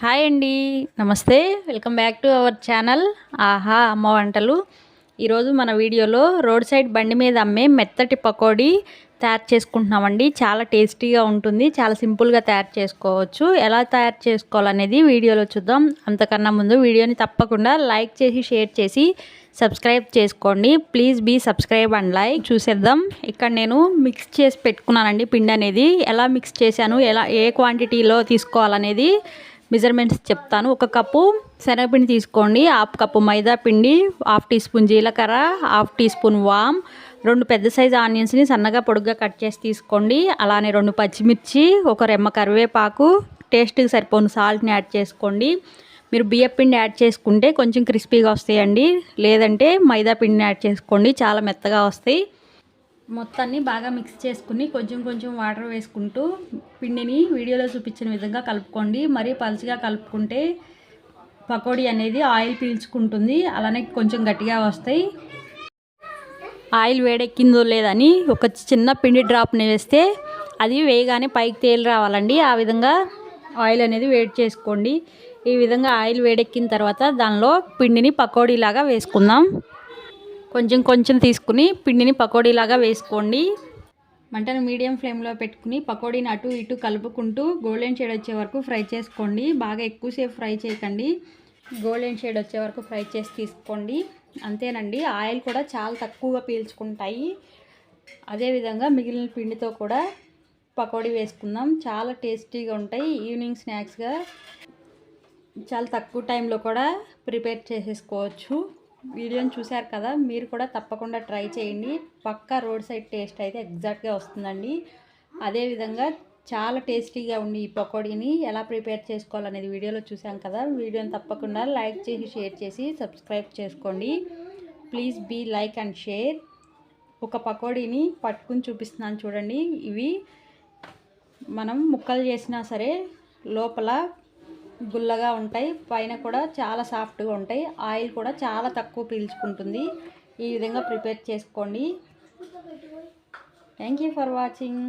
Hi అండి, నమస్తే. Welcome back to our channel ఆహా అమ్మ వంటలు. ఈరోజు మన వీడియోలో రోడ్ సైడ్ బండి మీద అమ్మే మెత్తటి పకోడీ తయారు చేసుకుంటున్నామండి. చాలా టేస్టీగా ఉంటుంది, చాలా సింపుల్గా తయారు చేసుకోవచ్చు. ఎలా తయారు చేసుకోవాలనేది వీడియోలో చూద్దాం. అంతకన్నా ముందు వీడియోని తప్పకుండా లైక్ చేసి షేర్ చేసి సబ్స్క్రైబ్ చేసుకోండి. Please be subscribe and like. చూసేద్దాం. ఇక్కడ నేను మిక్స్ చేసి పెట్టుకున్నానండి పిండి అనేది. ఎలా మిక్స్ చేశాను, ఏ క్వాంటిటీలో తీసుకోవాలనేది మెజర్మెంట్స్ చెప్తాను. ఒక కప్పు శనగపిండి తీసుకోండి, హాఫ్ కప్పు మైదా పిండి, హాఫ్ టీ స్పూన్ జీలకర్ర, హాఫ్ టీ స్పూన్ వామ్, 2 పెద్ద సైజు ఆనియన్స్ని సన్నగా పొడుగ్గా కట్ చేసి తీసుకోండి. అలానే 2 పచ్చిమిర్చి, ఒక రెమ్మ కరివేపాకు, టేస్ట్కి సరిపోను సాల్ట్ని యాడ్ చేసుకోండి. మీరు బియ్యం పిండి యాడ్ చేసుకుంటే కొంచెం క్రిస్పీగా వస్తాయండి, లేదంటే మైదా పిండిని యాడ్ చేసుకోండి, చాలా మెత్తగా వస్తాయి. మొత్తాన్ని బాగా మిక్స్ చేసుకుని కొంచెం కొంచెం వాటర్ వేసుకుంటూ పిండిని వీడియోలో చూపించిన విధంగా కలుపుకోండి. మరీ పలుచగా కలుపుకుంటే పకోడీ అనేది ఆయిల్ పీల్చుకుంటుంది, అలానే కొంచెం గట్టిగా వస్తాయి. ఆయిల్ వేడెక్కిందో లేదని ఒక చిన్న పిండి డ్రాప్ని వేస్తే అది వేయగానే పైకి తేలి రావాలండి. ఆ విధంగా ఆయిల్ అనేది వేడి చేసుకోండి. ఈ విధంగా ఆయిల్ వేడెక్కిన తర్వాత దానిలో పిండిని పకోడీలాగా వేసుకుందాం. కొంచెం కొంచెం తీసుకుని పిండిని పకోడీలాగా వేసుకోండి. మంటను మీడియం ఫ్లేమ్లో పెట్టుకుని పకోడీని అటు ఇటు కలుపుకుంటూ గోల్డెన్ షేడ్ వచ్చే వరకు ఫ్రై చేసుకోండి. బాగా ఎక్కువసేపు ఫ్రై చేయకండి, గోల్డెన్ షేడ్ వచ్చే వరకు ఫ్రై చేసి తీసుకోండి. అంతేనండి. ఆయిల్ కూడా చాలా తక్కువగా పీల్చుకుంటాయి. అదేవిధంగా మిగిలిన పిండితో కూడా పకోడీ వేసుకుందాం. చాలా టేస్టీగా ఉంటాయి. ఈవినింగ్ స్నాక్స్గా చాలా తక్కువ టైంలో కూడా ప్రిపేర్ చేసేసుకోవచ్చు. వీడియోని చూశారు కదా, మీరు కూడా తప్పకుండా ట్రై చేయండి. పక్కా రోడ్ సైడ్ టేస్ట్ అయితే ఎగ్జాక్ట్గా వస్తుందండి. అదేవిధంగా చాలా టేస్టీగా ఉండి ఈ పకోడీని ఎలా ప్రిపేర్ చేసుకోవాలనేది వీడియోలో చూసాం కదా. వీడియోని తప్పకుండా లైక్ చేసి షేర్ చేసి సబ్స్క్రైబ్ చేసుకోండి. Please be like and share. ఒక పకోడీని పట్టుకుని చూపిస్తున్నాను చూడండి. ఇవి మనం ముక్కలు చేసినా సరే లోపల గుల్లగా ఉంటాయి, పైన కూడా చాలా సాఫ్ట్గా ఉంటాయి. ఆయిల్ కూడా చాలా తక్కువ పీల్చుకుంటుంది. ఈ విధంగా ప్రిపేర్ చేసుకోండి. Thank you for watching.